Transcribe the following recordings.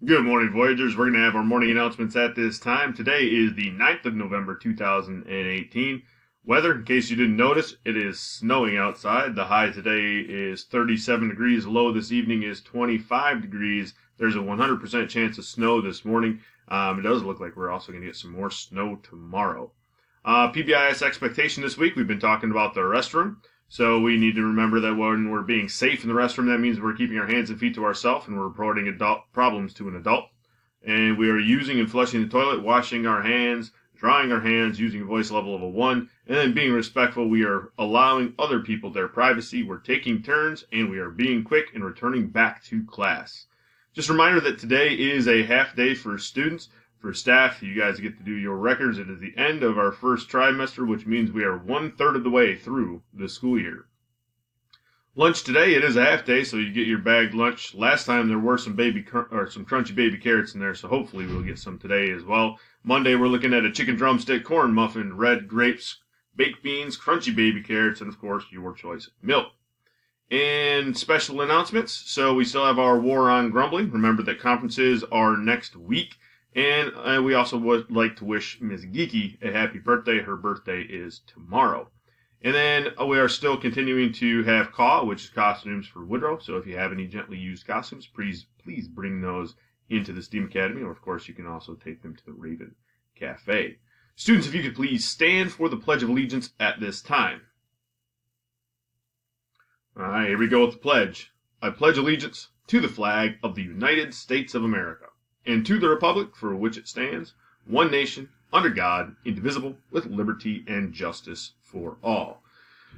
Good morning, Voyagers. We're going to have our morning announcements at this time. Today is the 9th of November, 2018. Weather, in case you didn't notice, it is snowing outside. The high today is 37 degrees. Low this evening is 25 degrees. There's a 100% chance of snow this morning. It does look like we're also going to get some more snow tomorrow. PBIS expectation this week, we've been talking about the restroom. So we need to remember that when we're being safe in the restroom, that means we're keeping our hands and feet to ourselves and we're reporting adult problems to an adult. And we are using and flushing the toilet, washing our hands, drying our hands, using a voice level of a 1, and then being respectful. We are allowing other people their privacy. We're taking turns, and we are being quick and returning back to class. Just a reminder that today is a half day for students. For staff, you guys get to do your records. It is the end of our first trimester, which means we are 1/3 of the way through the school year. Lunch today, it is a half day, so you get your bagged lunch. Last time there were some crunchy baby carrots in there, so hopefully we'll get some today as well. Monday, we're looking at a chicken drumstick corn muffin, red grapes, baked beans, crunchy baby carrots, and of course your choice of milk. And special announcements. So we still have our war on grumbling. Remember that conferences are next week. And we also would like to wish Ms. Geeky a happy birthday. Her birthday is tomorrow. And then we are still continuing to have CAW, which is costumes for Woodrow. So if you have any gently used costumes, please bring those into the STEAM Academy. Or, of course, you can also take them to the Raven Cafe. Students, if you could please stand for the Pledge of Allegiance at this time. All right, here we go with the pledge. I pledge allegiance to the flag of the United States of America, and to the republic for which it stands, one nation, under God, indivisible, with liberty and justice for all.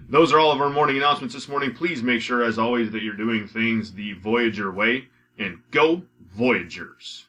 Those are all of our morning announcements this morning. Please make sure, as always, that you're doing things the Voyager way, and go Voyagers!